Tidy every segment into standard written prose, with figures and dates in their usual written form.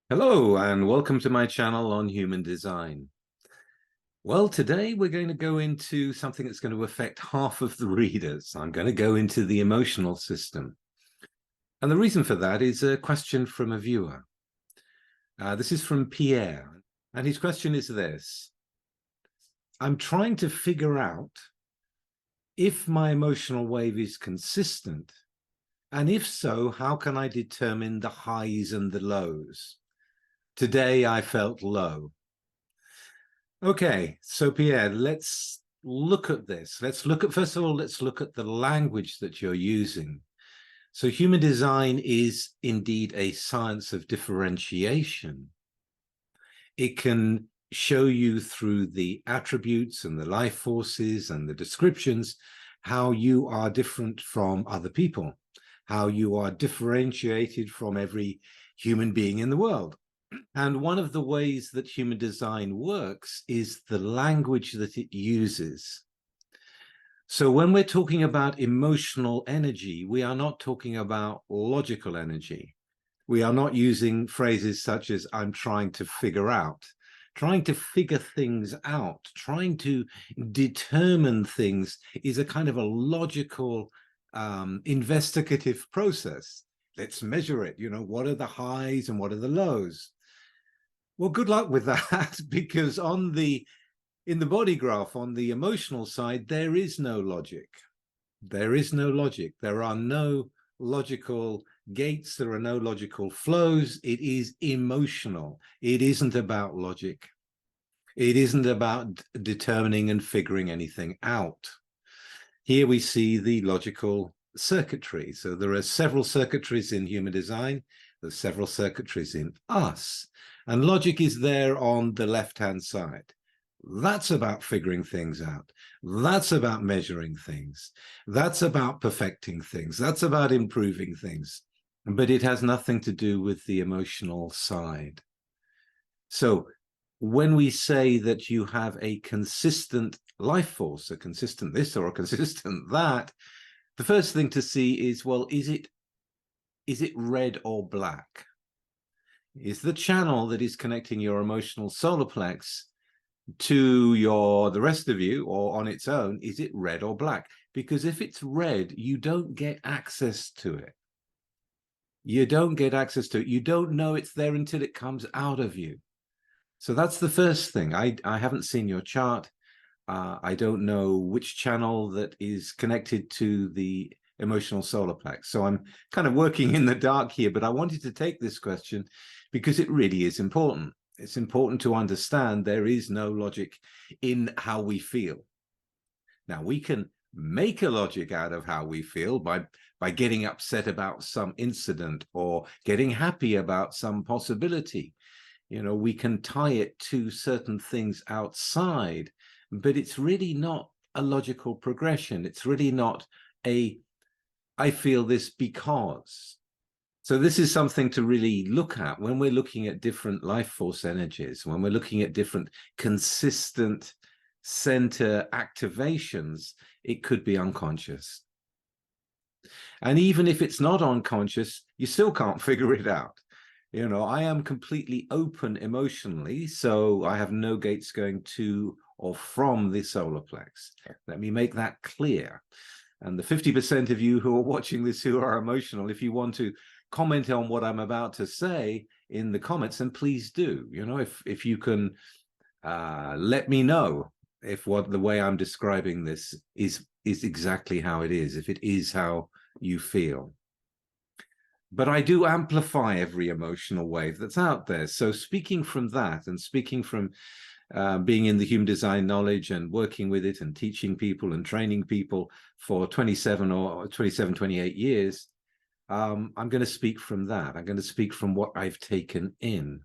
Hello and welcome to my channel on human design. Well, today we're going to go into something that's going to affect half of the readers. I'm going to go into the emotional system. And the reason for that is a question from a viewer. This is from Pierre, and his question is this. I'm trying to figure out if my emotional wave is consistent, and if so, how can I determine the highs and the lows? Today I felt low. Okay, so Pierre, let's look at this. First of all, let's look at the language that you're using. So human design is indeed a science of differentiation. It can show you through the attributes and the life forces and the descriptions how you are different from other people, how you are differentiated from every human being in the world. And one of the ways that human design works is the language that it uses. So when we're talking about emotional energy, we are not talking about logical energy. We are not using phrases such as I'm trying to figure out, trying to figure things out, trying to determine things is a kind of a logical, investigative process. Let's measure it. You know, what are the highs and what are the lows? Well, good luck with that, because in the body graph, on the emotional side, there is no logic. There is no logic. There are no logical gates. There are no logical flows. It is emotional. It isn't about logic. It isn't about determining and figuring anything out. Here we see the logical circuitry. So there are several circuitries in human design. There's several circuitries in us. And logic is there on the left-hand side. That's about figuring things out. That's about measuring things. That's about perfecting things. That's about improving things. But it has nothing to do with the emotional side. So when we say that you have a consistent life force, a consistent this or a consistent that, the first thing to see is, well, is it red or black? Is the channel that is connecting your emotional solar plex to the rest of you, or on its own, is it red or black? Because if it's red, you don't get access to it. You don't get access to it. You don't know it's there until it comes out of you. So that's the first thing. I haven't seen your chart. I don't know which channel that is connected to the emotional solar plex. So I'm kind of working in the dark here, but I wanted to take this question because it really is important. It's important to understand there is no logic in how we feel. Now, we can make a logic out of how we feel by getting upset about some incident or getting happy about some possibility. You know, we can tie it to certain things outside, but it's really not a logical progression. It's really not I feel this because. So this is something to really look at when we're looking at different life force energies, when we're looking at different consistent center activations. It could be unconscious. And even if it's not unconscious, you still can't figure it out. You know, I am completely open emotionally, so I have no gates going to or from the solar plex. Let me make that clear. And the 50% of you who are watching this who are emotional, if you want to comment on what I'm about to say in the comments, then please do. You know, if you can let me know if the way I'm describing this is exactly how it is, if it is how you feel. But I do amplify every emotional wave that's out there. So speaking from that and speaking from being in the human design knowledge and working with it and teaching people and training people for 28 years, I'm going to speak from that. I'm going to speak from what I've taken in.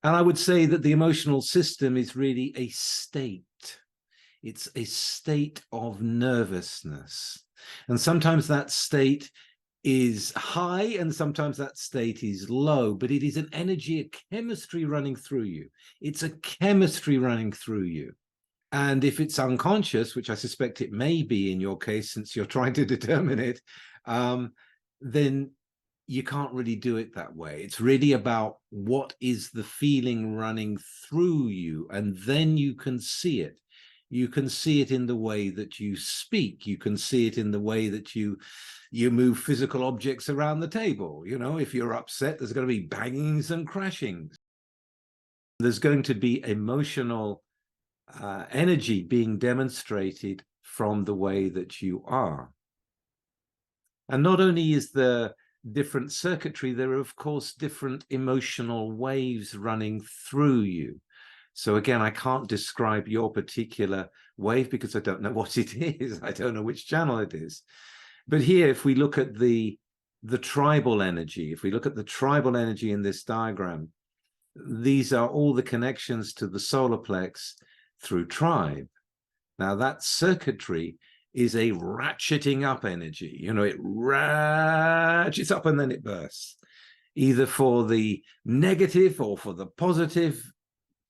And I would say that the emotional system is really a state. It's a state of nervousness. And sometimes that state is high and sometimes that state is low, but it is an energy, a chemistry running through you. It's a chemistry running through you. And if it's unconscious, which I suspect it may be in your case, since you're trying to determine it, then you can't really do it that way. It's really about what is the feeling running through you, and then you can see it. You can see it in the way that you speak. You can see it in the way that you move physical objects around the table. You know, if you're upset, there's going to be bangings and crashings. There's going to be emotional energy being demonstrated from the way that you are. And not only is there different circuitry, there are, of course, different emotional waves running through you. So again, I can't describe your particular wave because I don't know what it is. I don't know which channel it is. But here, if we look at the tribal energy, if we look at the tribal energy in this diagram, these are all the connections to the solar plex through tribe. Now that circuitry is a ratcheting up energy. You know, it ratchets up and then it bursts, either for the negative or for the positive.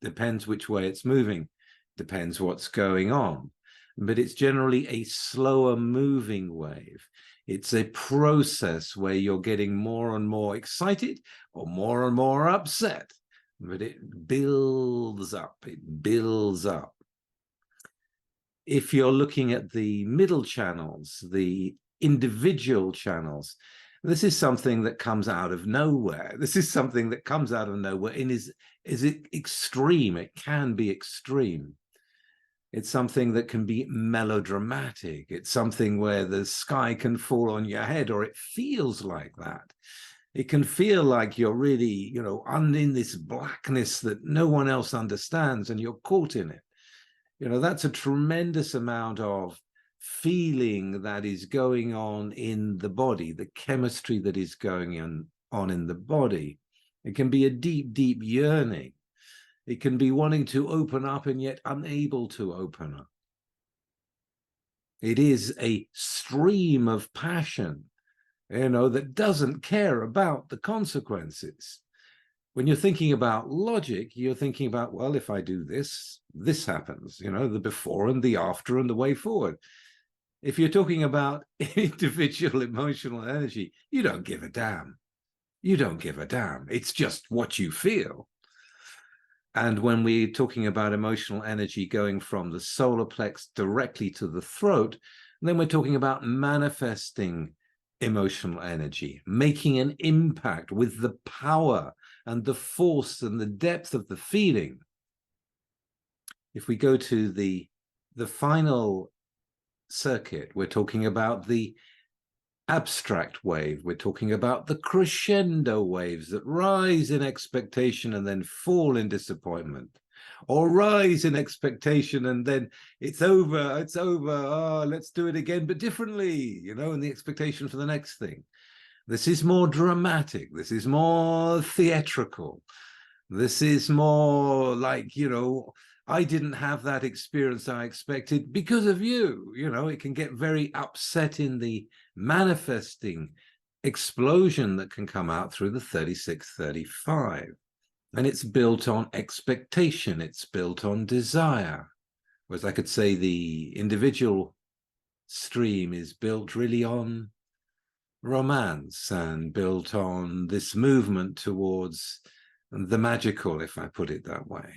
Depends which way it's moving, depends what's going on. But it's generally a slower moving wave. It's a process where you're getting more and more excited or more and more upset, but it builds up, it builds up. If you're looking at the middle channels, the individual channels, this is something that comes out of nowhere. This is something that comes out of nowhere and is it extreme. It can be extreme. It's something that can be melodramatic. It's something where the sky can fall on your head, or it feels like that. It can feel like you're really, you know, in this blackness that no one else understands and you're caught in it. You know, that's a tremendous amount of feeling that is going on in the body, the chemistry that is going on in the body. It can be a deep, deep yearning. It can be wanting to open up and yet unable to open up. It is a stream of passion, you know, that doesn't care about the consequences. When you're thinking about logic, you're thinking about, well, if I do this, this happens, you know, the before and the after and the way forward. If you're talking about individual emotional energy, you don't give a damn. You don't give a damn. It's just what you feel. And when we're talking about emotional energy going from the solar plex directly to the throat, then we're talking about manifesting emotional energy, making an impact with the power and the force and the depth of the feeling. If we go to the final circuit, we're talking about the abstract wave. We're talking about the crescendo waves that rise in expectation and then fall in disappointment, or rise in expectation and then it's over, oh, let's do it again, but differently, you know, and the expectation for the next thing. This is more dramatic. This is more theatrical. This is more like, you know, I didn't have that experience I expected because of you. You know, it can get very upset in the manifesting explosion that can come out through the 3635. And it's built on expectation. It's built on desire. Whereas I could say the individual stream is built really on romance and built on this movement towards the magical, if I put it that way.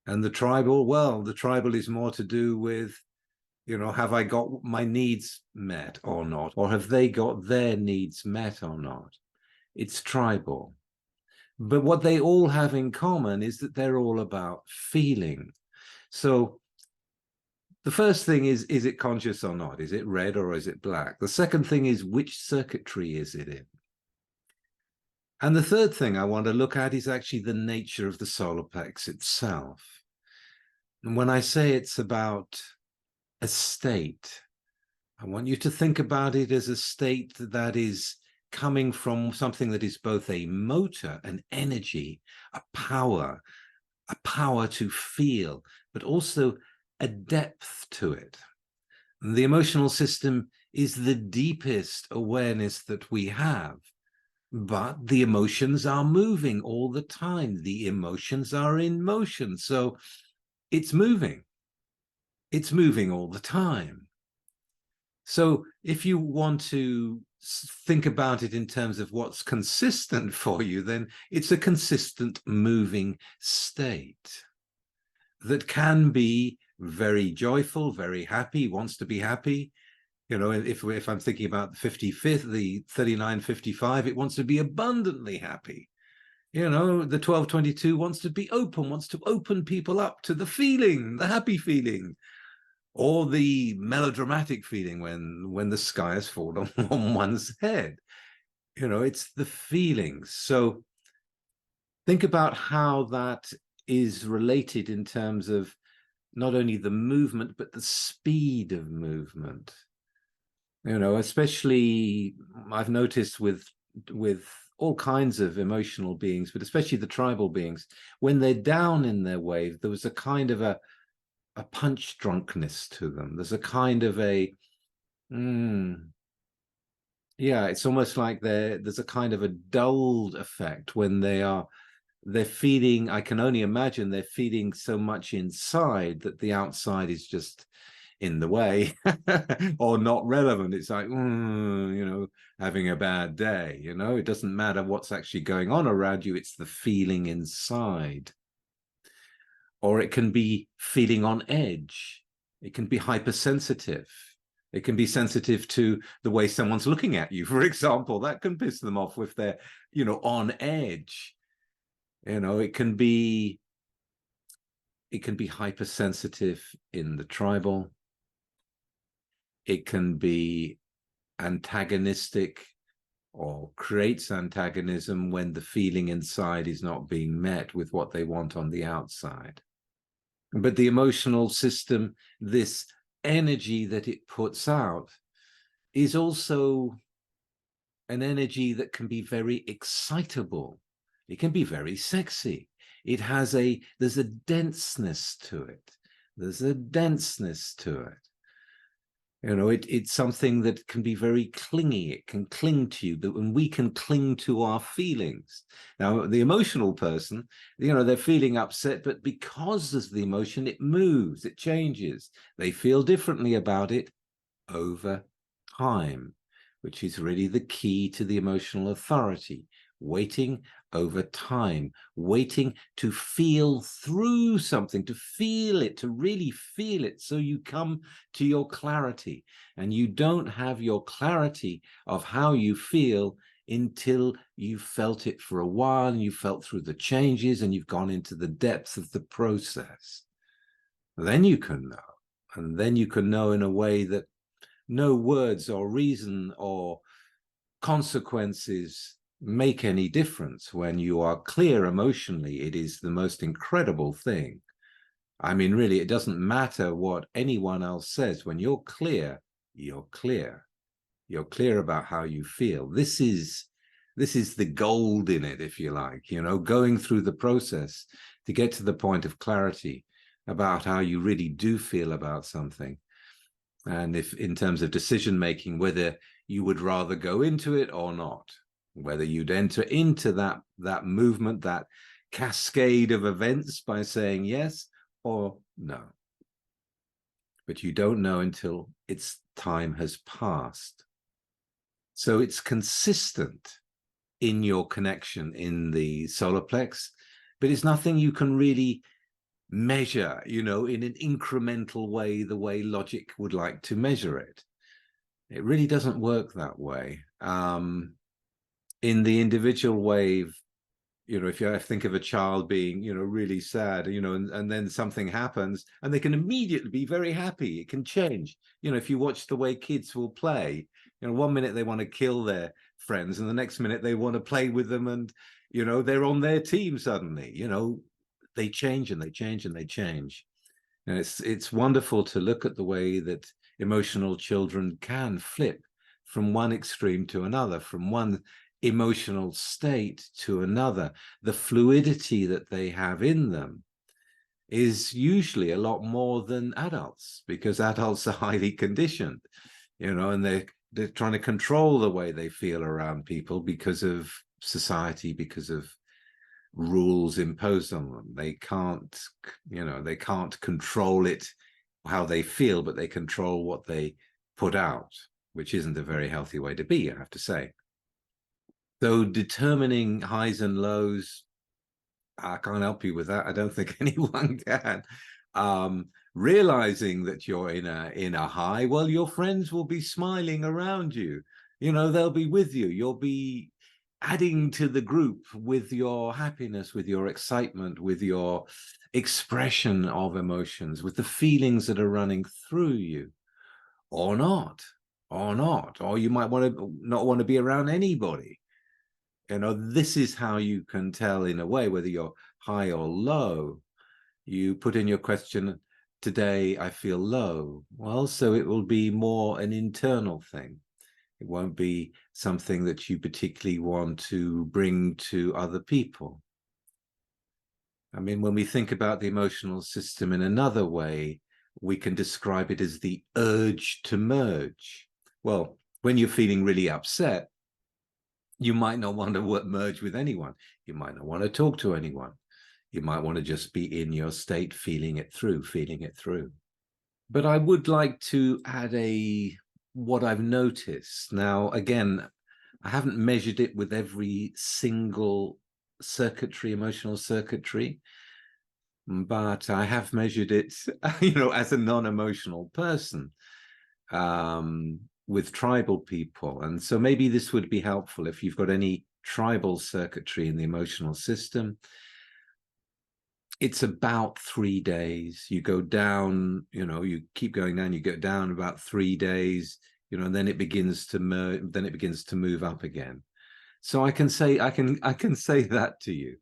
And the tribal, well, the tribal is more to do with, you know, have I got my needs met or not? Or have they got their needs met or not? It's tribal. But what they all have in common is that they're all about feeling. So the first thing is it conscious or not? Is it red or is it black? The second thing is, which circuitry is it in? And the third thing I want to look at is actually the nature of the solar plex itself. And when I say it's about a state, I want you to think about it as a state that is coming from something that is both a motor, an energy, a power to feel, but also a depth to it. And the emotional system is the deepest awareness that we have. But the emotions are moving all the time. The emotions are in motion. So it's moving. It's moving all the time. So if you want to think about it in terms of what's consistent for you, then it's a consistent moving state that can be very joyful, very happy, wants to be happy. You know, if I'm thinking about the 55th, the 3955, it wants to be abundantly happy. You know, the 1222 wants to be open, wants to open people up to the feeling, the happy feeling, or the melodramatic feeling when the sky has fallen on one's head. You know, it's the feelings. So think about how that is related in terms of not only the movement, but the speed of movement. You know, especially I've noticed with all kinds of emotional beings, but especially the tribal beings, when they're down in their wave, there was a kind of a punch drunkenness to them. There's a kind of a yeah, it's almost like there's a kind of a dulled effect when they're feeling, I can only imagine they're feeling so much inside that the outside is just in the way or not relevant. It's like, you know, having a bad day, you know, it doesn't matter what's actually going on around you, it's the feeling inside. Or it can be feeling on edge. It can be hypersensitive. It can be sensitive to the way someone's looking at you, for example. That can piss them off if they're, you know, on edge. You know, it can be hypersensitive in the tribal. It can be antagonistic or creates antagonism when the feeling inside is not being met with what they want on the outside. But the emotional system, this energy that it puts out, is also an energy that can be very excitable. It can be very sexy. It has there's a denseness to it. There's a denseness to it. You know, it's something that can be very clingy. It can cling to you, but when we can cling to our feelings. Now, the emotional person, you know, they're feeling upset, but because of the emotion, it moves, it changes. They feel differently about it over time, which is really the key to the emotional authority. Waiting over time, waiting to feel through something, to feel it, to really feel it, so you come to your clarity. And you don't have your clarity of how you feel until you've felt it for a while, and you've felt through the changes, and you've gone into the depth of the process. Then you can know. And then you can know in a way that no words or reason or consequences make any difference. When you are clear emotionally, it is the most incredible thing. I mean, really, it doesn't matter what anyone else says. When you're clear, you're clear. You're clear about how you feel. This is the gold in it, if you like, you know, going through the process to get to the point of clarity about how you really do feel about something. And if in terms of decision making, whether you would rather go into it or not, whether you'd enter into that movement, that cascade of events by saying yes or no. But you don't know until its time has passed. So it's consistent in your connection in the solar plex, but it's nothing you can really measure, you know, in an incremental way, the way logic would like to measure it. It really doesn't work that way. In the individual wave, you know, if you think of a child being, you know, really sad, you know, and then something happens and they can immediately be very happy. It can change. You know, if you watch the way kids will play, you know, one minute they want to kill their friends and the next minute they want to play with them, and, you know, they're on their team suddenly. You know, they change and they change and they change. And it's wonderful to look at the way that emotional children can flip from one extreme to another, from one emotional state to another. The fluidity that they have in them is usually a lot more than adults, because adults are highly conditioned, you know, and they're trying to control the way they feel around people because of society, because of rules imposed on them. They can't, you know, they can't control it, how they feel, but they control what they put out, which isn't a very healthy way to be, I have to say. So determining highs and lows, I can't help you with that. I don't think anyone can. Realizing that you're in a high, well, your friends will be smiling around you. You know, they'll be with you. You'll be adding to the group with your happiness, with your excitement, with your expression of emotions, with the feelings that are running through you, or not, or you might want to not want to be around anybody. You know, this is how you can tell in a way whether you're high or low. You put in your question, today I feel low. Well, so it will be more an internal thing. It won't be something that you particularly want to bring to other people. I mean, when we think about the emotional system in another way, we can describe it as the urge to merge. Well, when you're feeling really upset, you might not want to merge with anyone. You might not want to talk to anyone. You might want to just be in your state, feeling it through. But I would like to add what I've noticed. Now, again, I haven't measured it with every single circuitry, emotional circuitry, but I have measured it, as a non-emotional person, with tribal people. And so maybe this would be helpful if you've got any tribal circuitry in the emotional system. It's about 3 days. You go down, you keep going down, you go down about 3 days, and then it begins to move up again. So I can say that to you,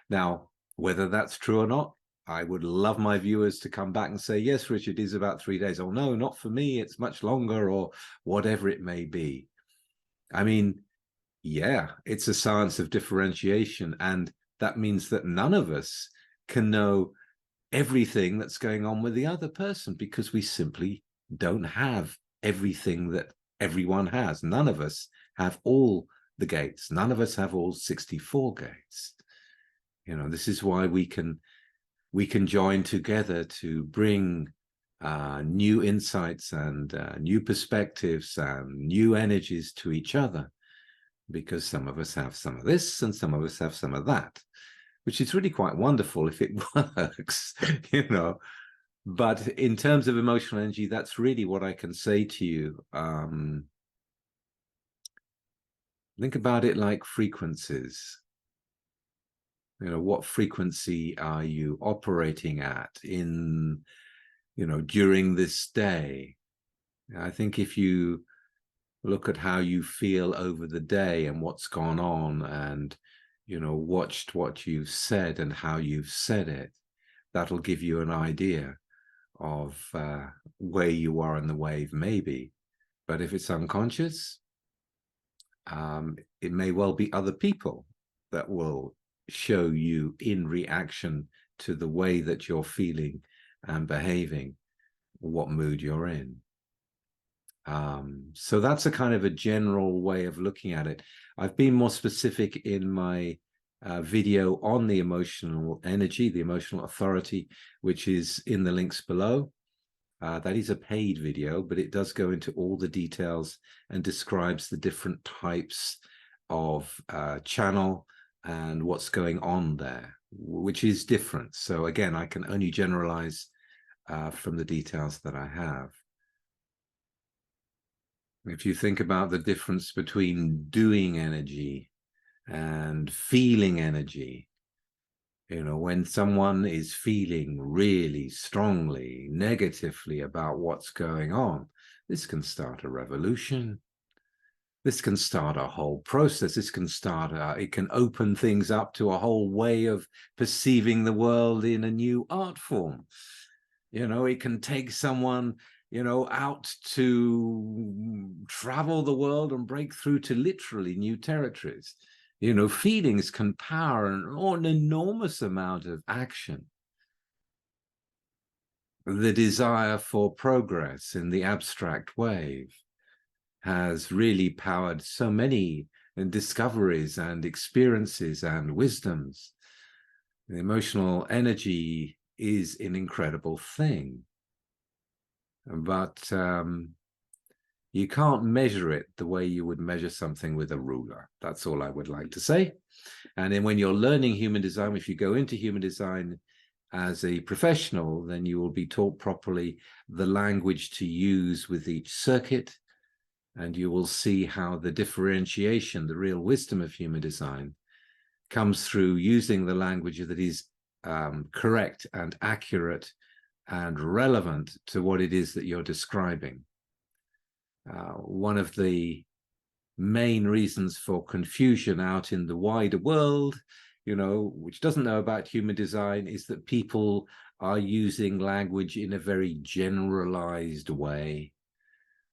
Now, whether that's true or not, I would love my viewers to come back and say, yes, Richard, it is about 3 days. Oh, no, not for me. It's much longer, or whatever it may be. I mean, yeah, it's a science of differentiation. And that means that none of us can know everything that's going on with the other person, because we simply don't have everything that everyone has. None of us have all the gates. None of us have all 64 gates. This is why we can join together to bring new insights and new perspectives and new energies to each other, because some of us have some of this and some of us have some of that, which is really quite wonderful if it works, But in terms of emotional energy, that's really what I can say to you. Think about it like frequencies. What frequency are you operating at during this day? I think if you look at how you feel over the day and what's gone on, and watched what you've said and how you've said it, that'll give you an idea of where you are in the wave, maybe. But if it's unconscious, it may well be other people that will show you, in reaction to the way that you're feeling and behaving, what mood you're in. So that's a kind of a general way of looking at it. I've been more specific in my video on the emotional energy, the emotional authority, which is in the links below. That is a paid video, but it does go into all the details and describes the different types of channel and what's going on there, which is different. So again, I can only generalize from the details that I have. If you think about the difference between doing energy and feeling energy, when someone is feeling really strongly, negatively about what's going on, this can start a revolution. This can start a whole process. This can it can open things up to a whole way of perceiving the world in a new art form. It can take someone out to travel the world and break through to literally new territories. Feelings can power an enormous amount of action. The desire for progress in the abstract wave has really powered so many discoveries and experiences and wisdoms. The emotional energy is an incredible thing. But You can't measure it the way you would measure something with a ruler. That's all I would like to say. And then when you're learning human design, if you go into human design as a professional, then you will be taught properly the language to use with each circuit, and you will see how the differentiation, the real wisdom of human design, comes through using the language that is correct and accurate and relevant to what it is that you're describing. One of the main reasons for confusion out in the wider world, which doesn't know about human design, is that people are using language in a very generalized way.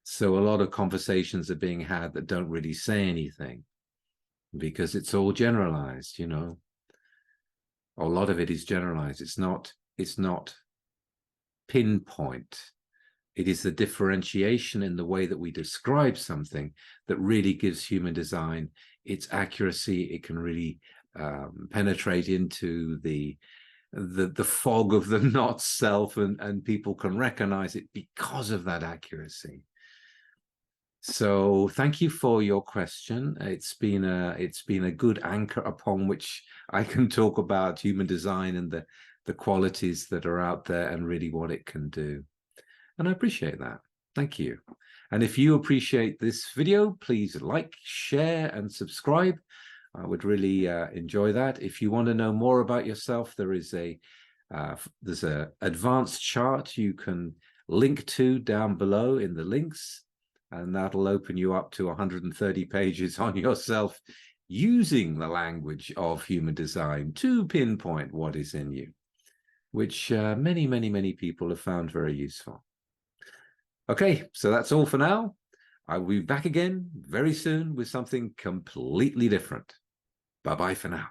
So a lot of conversations are being had that don't really say anything because it's all generalized, A lot of it is generalized. It's not pinpoint. It is the differentiation in the way that we describe something that really gives human design its accuracy. It can really penetrate into the fog of the not self, and people can recognize it because of that accuracy. So thank you for your question. It's been a good anchor upon which I can talk about human design and the qualities that are out there and really what it can do. And I appreciate that. Thank you. And if you appreciate this video, please like, share, and subscribe. I would really enjoy that. If you want to know more about yourself, there's a advanced chart you can link to down below in the links, and that'll open you up to 130 pages on yourself using the language of human design to pinpoint what is in you, which many, many, many people have found very useful. Okay, so that's all for now. I will be back again very soon with something completely different. Bye-bye for now.